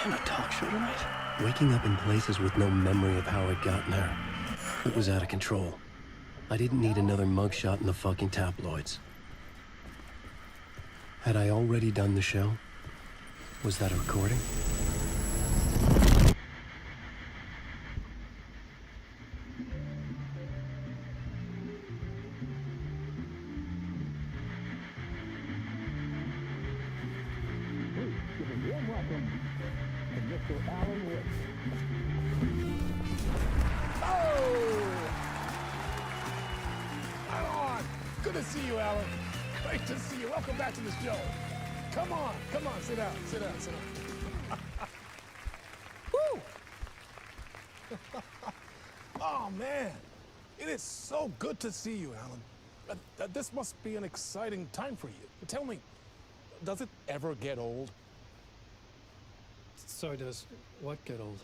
Damn, I talk show tonight. Waking up in places with no memory of how I'd gotten there. It was out of control. I didn't need another mugshot in the fucking tabloids. Had I already done the show? Was that a recording? Good to see you, Alan. Great to see you. Welcome back to the show. Come on, sit down. Woo! Oh, man. It is so good to see you, Alan. This must be an exciting time for you. Tell me, does it ever get old? Sorry, does what get old?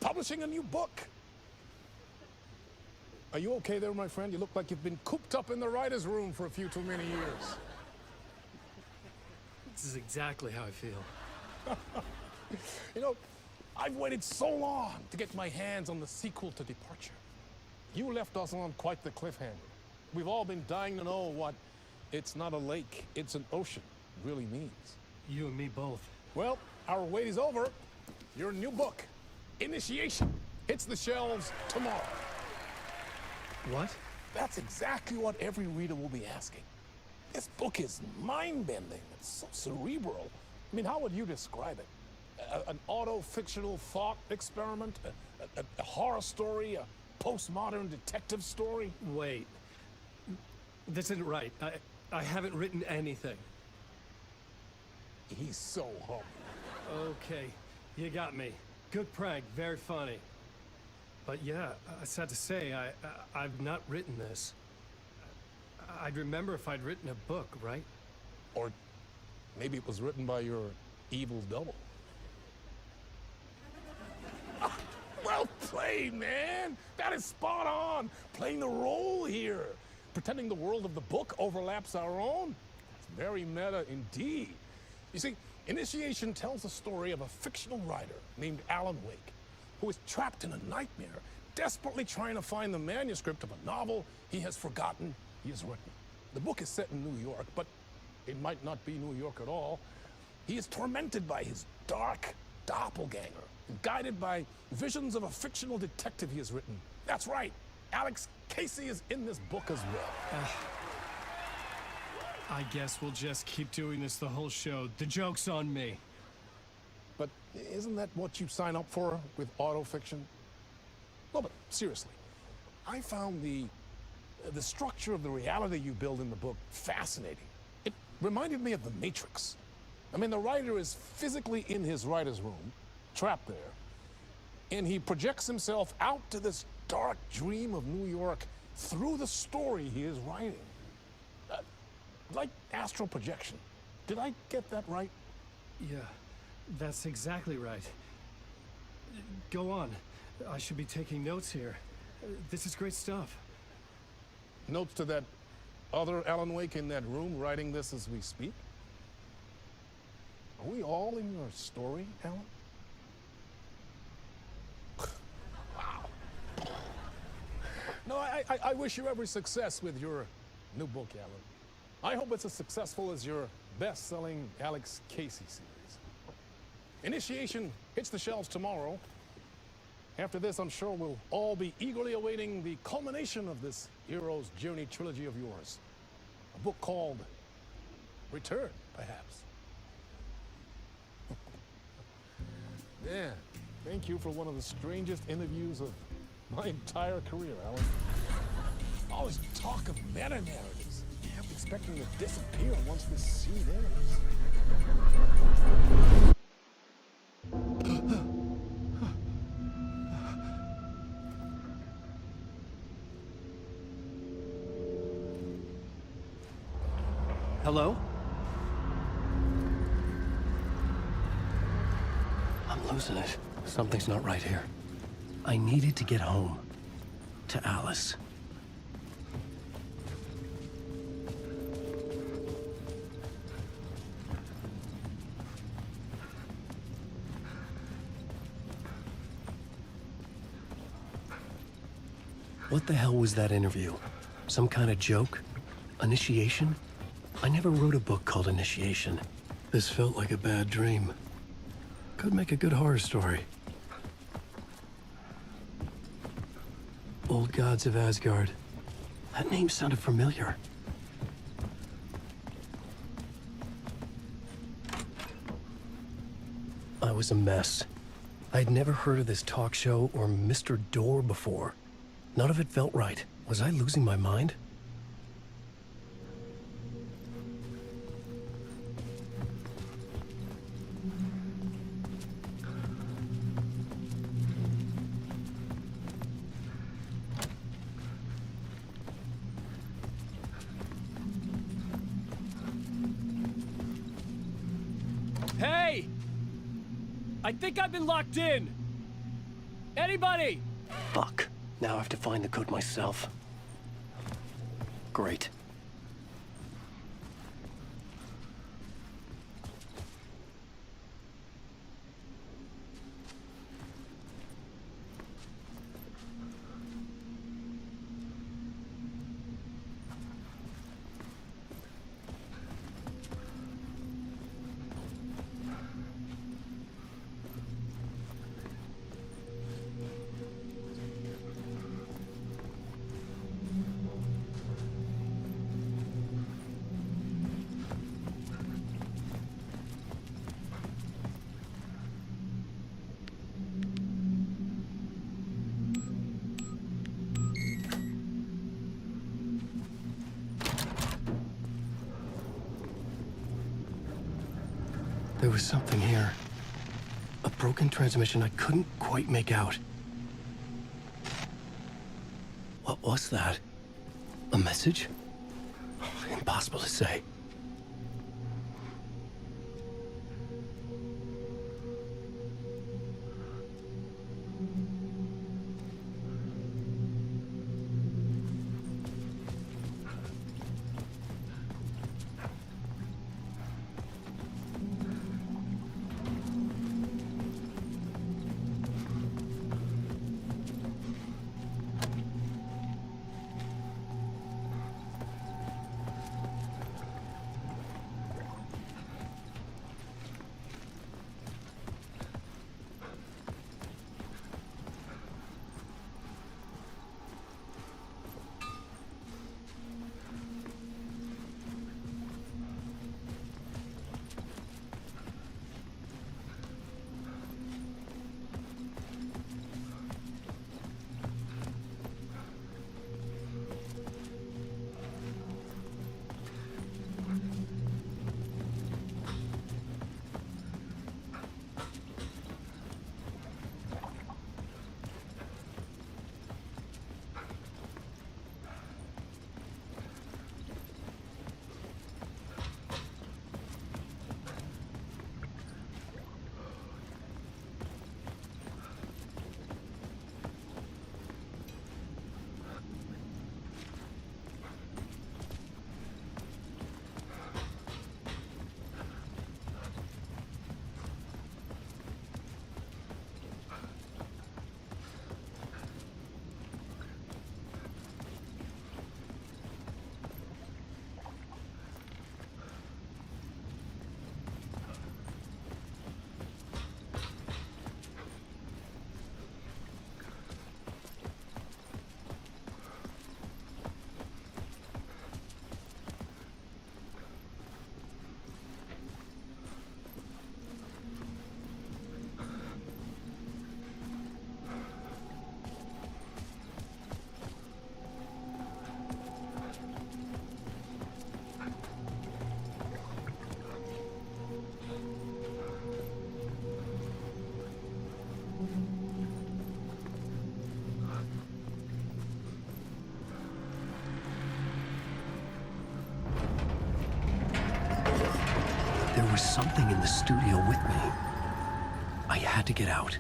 Publishing a new book. Are you okay there, my friend? You look like you've been cooped up in the writer's room for a few too many years. This is exactly how I feel. You know, I've waited so long to get my hands on the sequel to Departure. You left us on quite the cliffhanger. We've all been dying to know what "it's not a lake, it's an ocean" really means. You and me both. Well, our wait is over. Your new book, Initiation, hits the shelves tomorrow. What? That's exactly what every reader will be asking. This book is mind-bending. It's so cerebral. I mean, how would you describe it? An auto-fictional thought experiment? A horror story? A postmodern detective story? Wait. This isn't right. I haven't written anything. He's so humble. Okay, you got me. Good prank, very funny. But yeah, sad to say, I've not written this. I'd remember if I'd written a book, right? Or maybe it was written by your evil double. Well played, man! That is spot on! Playing the role here. Pretending the world of the book overlaps our own. That's very meta indeed. You see, Initiation tells the story of a fictional writer named Alan Wake, who is trapped in a nightmare, desperately trying to find the manuscript of a novel he has forgotten he has written. The book is set in New York, but it might not be New York at all. He is tormented by his dark doppelganger, guided by visions of a fictional detective he has written. That's right, Alex Casey is in this book as well. I guess we'll just keep doing this the whole show. The joke's on me. But isn't that what you sign up for with autofiction? No, but seriously, I found the structure of the reality you build in the book fascinating. It reminded me of The Matrix. I mean, the writer is physically in his writer's room, trapped there, and he projects himself out to this dark dream of New York through the story he is writing. Like astral projection. Did I get that right? Yeah, that's exactly right. Go on. I should be taking notes here. This is great stuff. Notes to that other Alan Wake in that room writing this as we speak? Are we all in your story, Alan? Wow. No, I wish you every success with your new book, Alan. I hope it's as successful as your best-selling Alex Casey series. Initiation hits the shelves tomorrow. After this, I'm sure we'll all be eagerly awaiting the culmination of this hero's journey trilogy of yours. A book called Return, perhaps. Yeah, thank you for one of the strangest interviews of my entire career, Alan. All this talk of meta-narratives. I kept expecting to disappear once this scene ends. Hello? I'm losing it. Something's not right here. I needed to get home. To Alice. What the hell was that interview? Some kind of joke? Initiation? I never wrote a book called Initiation. This felt like a bad dream. Could make a good horror story. Old Gods of Asgard. That name sounded familiar. I was a mess. I'd never heard of this talk show or Mr. Door before. None of it felt right. Was I losing my mind? Hey! I think I've been locked in! Anybody? Fuck. Now I have to find the code myself. Great. There was something here. A broken transmission I couldn't quite make out. What was that? A message? Impossible to say. There was something in the studio with me. I had to get out.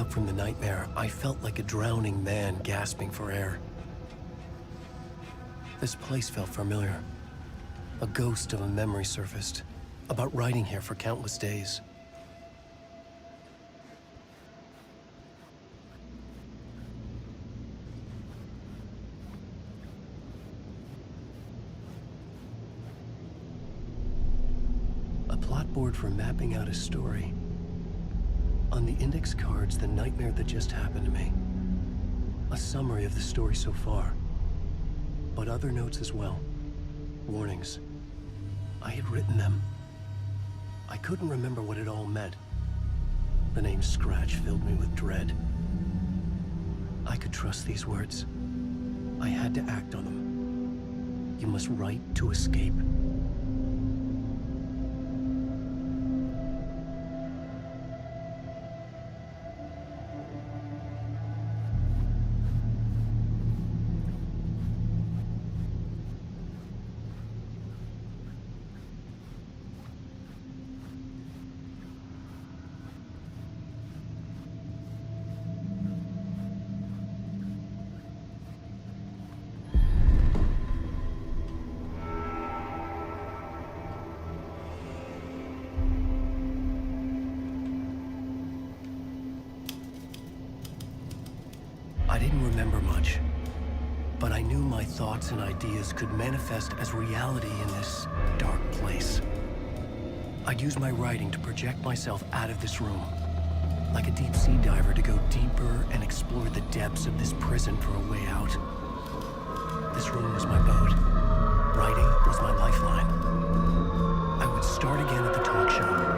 Waking up from the nightmare, I felt like a drowning man gasping for air. This place felt familiar. A ghost of a memory surfaced, about riding here for countless days. A plot board for mapping out a story. On the index cards, the nightmare that just happened to me. A summary of the story so far. But other notes as well. Warnings. I had written them. I couldn't remember what it all meant. The name Scratch filled me with dread. I could trust these words. I had to act on them. You must write to escape. I didn't remember much, but I knew my thoughts and ideas could manifest as reality in this dark place. I'd use my writing to project myself out of this room, like a deep sea diver to go deeper and explore the depths of this prison for a way out. This room was my boat. Writing was my lifeline. I would start again at the talk show.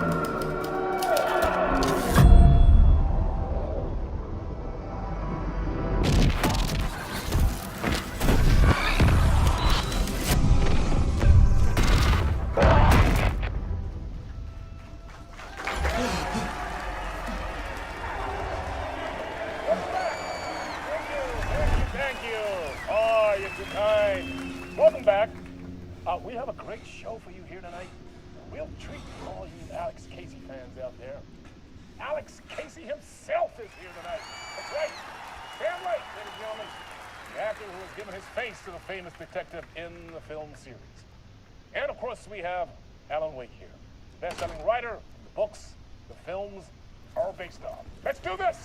Welcome back. We have a great show for you here tonight. Real treat for all you Alex Casey fans out there. Alex Casey himself is here tonight. That's right. Stand right, ladies and gentlemen. The actor who has given his face to the famous detective in the film series. And of course, we have Alan Wake here. Best-selling writer, the books, the films are based on. Let's do this!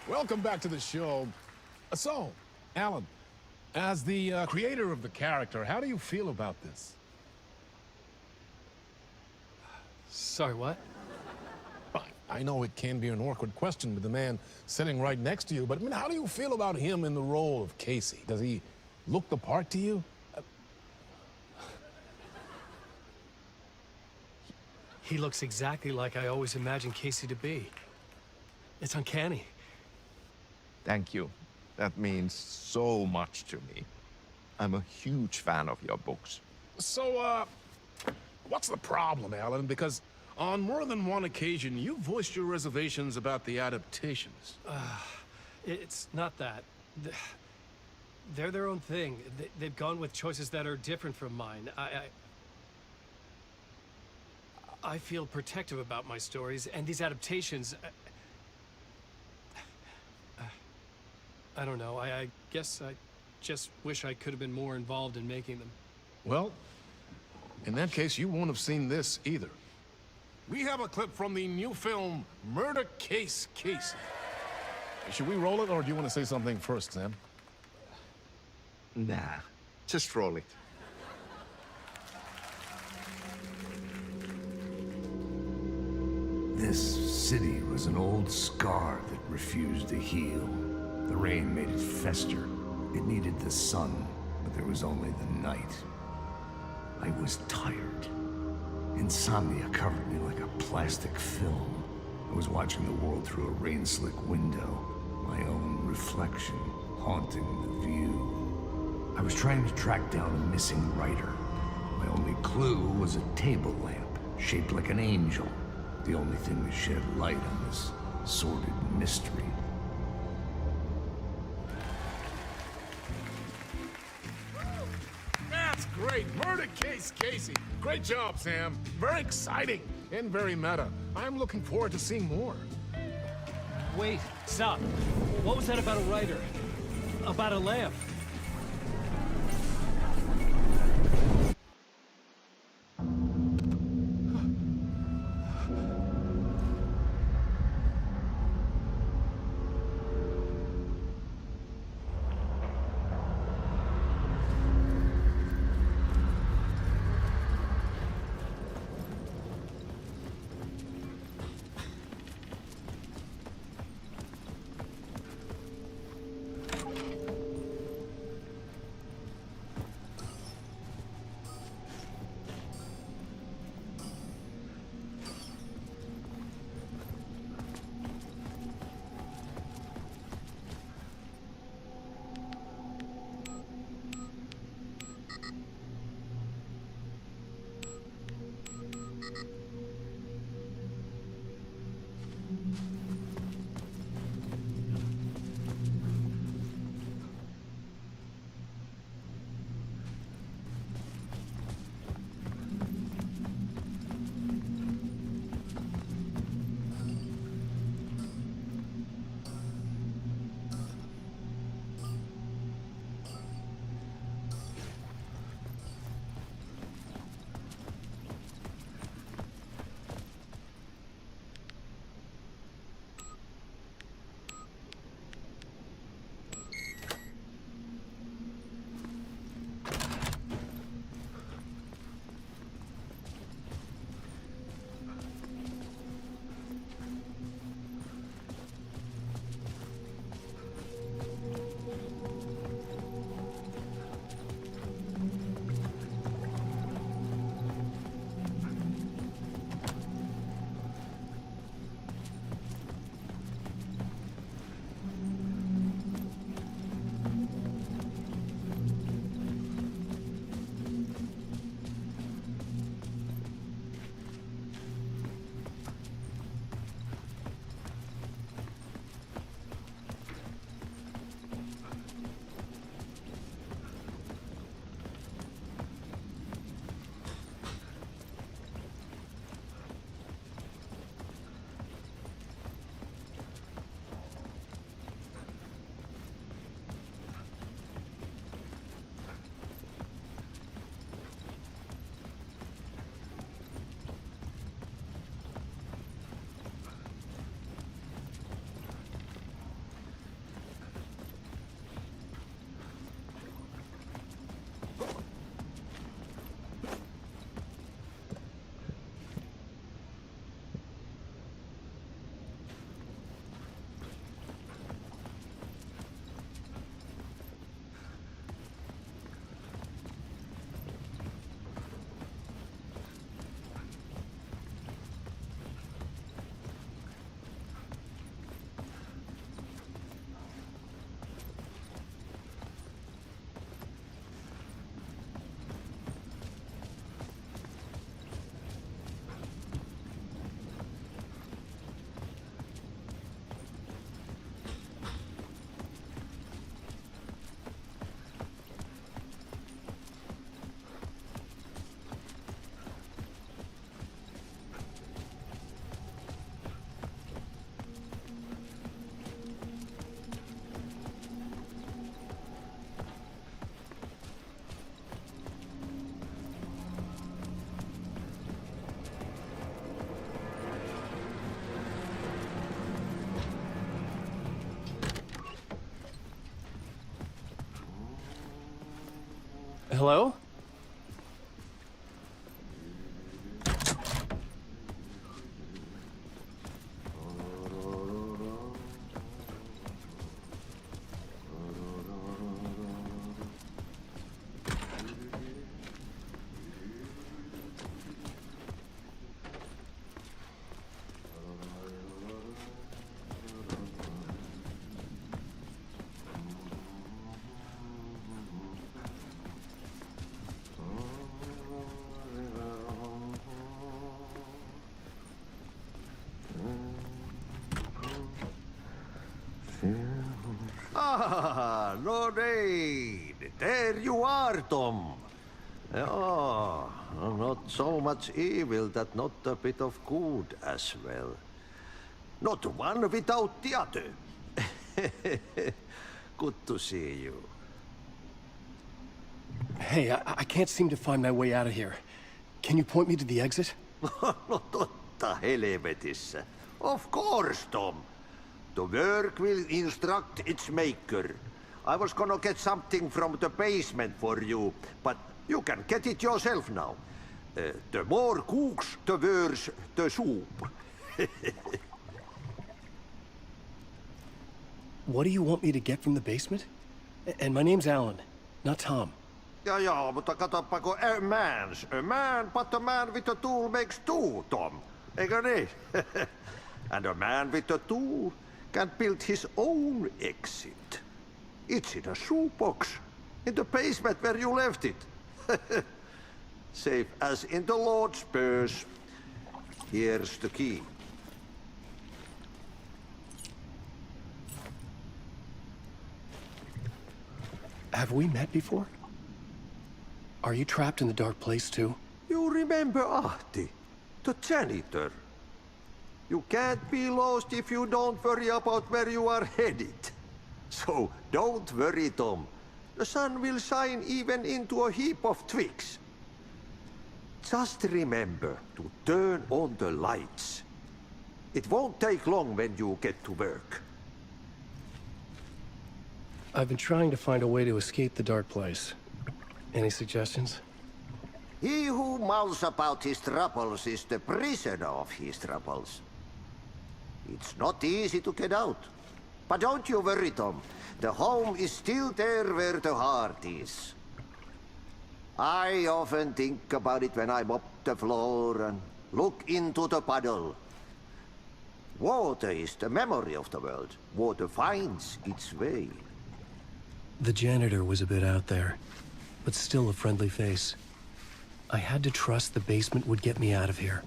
Welcome back to the show. So, Alan, as the creator of the character, how do you feel about this? Sorry, what? I know it can be an awkward question with the man sitting right next to you, but I mean, how do you feel about him in the role of Casey? Does he look the part to you? He looks exactly like I always imagined Casey to be. It's uncanny. Thank you. That means so much to me. I'm a huge fan of your books. So, what's the problem, Alan? Because on more than one occasion, you voiced your reservations about the adaptations. It's not that. They're their own thing. They've gone with choices that are different from mine. I feel protective about my stories, and these adaptations... I don't know. I guess I just wish I could have been more involved in making them. Well, in that case, you won't have seen this either. We have a clip from the new film, Murder Case Casey. Should we roll it, or do you want to say something first, Sam? Nah, just roll it. This city was an old scar that refused to heal. The rain made it fester. It needed the sun, but there was only the night. I was tired. Insomnia covered me like a plastic film. I was watching the world through a rain-slick window, my own reflection haunting the view. I was trying to track down a missing writer. My only clue was a table lamp, shaped like an angel. The only thing that shed light on this sordid mystery. great. Murder case, Casey. Great job, Sam. Very exciting and very meta. I'm looking forward to seeing more. Wait, stop. What was that about a writer? About a lamp? Hello? Ah, Lord Aid. There you are, Tom. Oh, not so much evil that not a bit of good as well. Not one without the other. Good to see you. Hey, I can't seem to find my way out of here. Can you point me to the exit? No totta helvetissä. Of course, Tom. The work will instruct its maker. I was gonna get something from the basement for you, but you can get it yourself now. The more cooks, the worse the soup. What do you want me to get from the basement? And my name's Alan, not Tom. Ja, mutta katoppa kun a man, but a man with a tool makes two, Tom. Eikö niin? And a man with a tool can build his own exit. It's in a shoebox, in the basement where you left it. Safe as in the Lord's purse. Here's the key. Have we met before? Are you trapped in the dark place too? You remember Ahti, the janitor. You can't be lost if you don't worry about where you are headed. So don't worry, Tom. The sun will shine even into a heap of twigs. Just remember to turn on the lights. It won't take long when you get to work. I've been trying to find a way to escape the dark place. Any suggestions? He who mouths about his troubles is the prisoner of his troubles. It's not easy to get out. But don't you worry, Tom. The home is still there where the heart is. I often think about it when I mop the floor and look into the puddle. Water is the memory of the world. Water finds its way. The janitor was a bit out there, but still a friendly face. I had to trust the basement would get me out of here.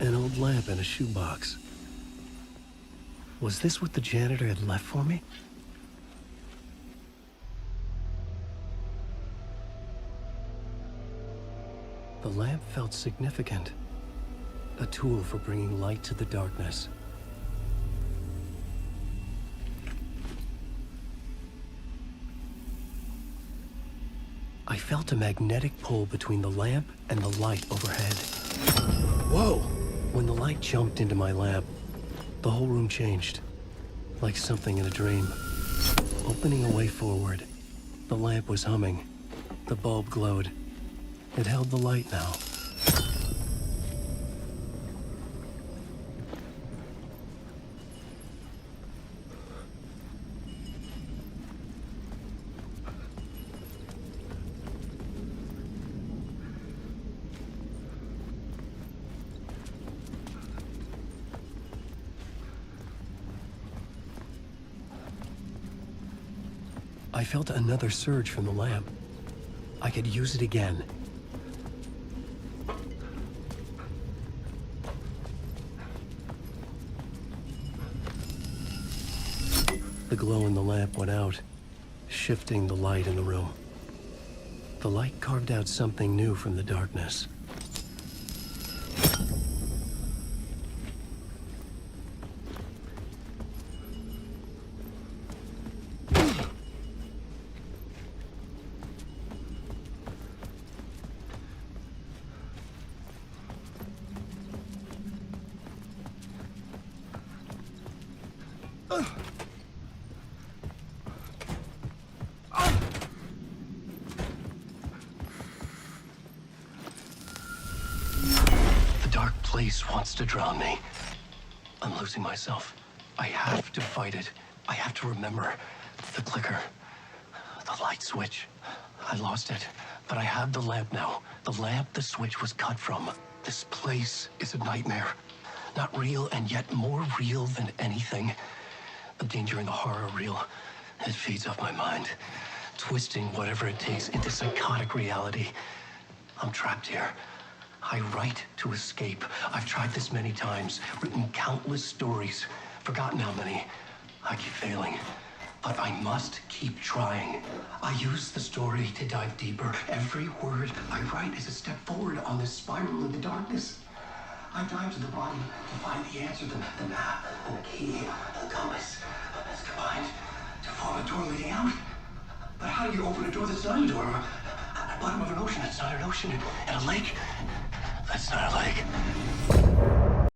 An old lamp in a shoebox. Was this what the janitor had left for me? The lamp felt significant. A tool for bringing light to the darkness. I felt a magnetic pull between the lamp and the light overhead. Whoa! When the light jumped into my lamp, the whole room changed, like something in a dream. Opening a way forward, the lamp was humming. The bulb glowed. It held the light now. I felt another surge from the lamp. I could use it again. The glow in the lamp went out, shifting the light in the room. The light carved out something new from the darkness. The dark place wants to drown me. I'm losing myself. I have to fight it. I have to remember the clicker, the light switch. I lost it, but I have the lamp now. The lamp the switch was cut from. This place is a nightmare. Not real, and yet more real than anything. The danger in the horror reel, it feeds off my mind, twisting whatever it takes into psychotic reality. I'm trapped here. I write to escape. I've tried this many times, written countless stories, forgotten how many. I keep failing, but I must keep trying. I use the story to dive deeper. Every word I write is a step forward on this spiral in the darkness. I dive to the bottom to find the answer, the map, and the key, and the compass. It's combined to form a door leading out. But how do you open a door that's not a door? At the bottom of an ocean that's not an ocean, and a lake that's not a lake.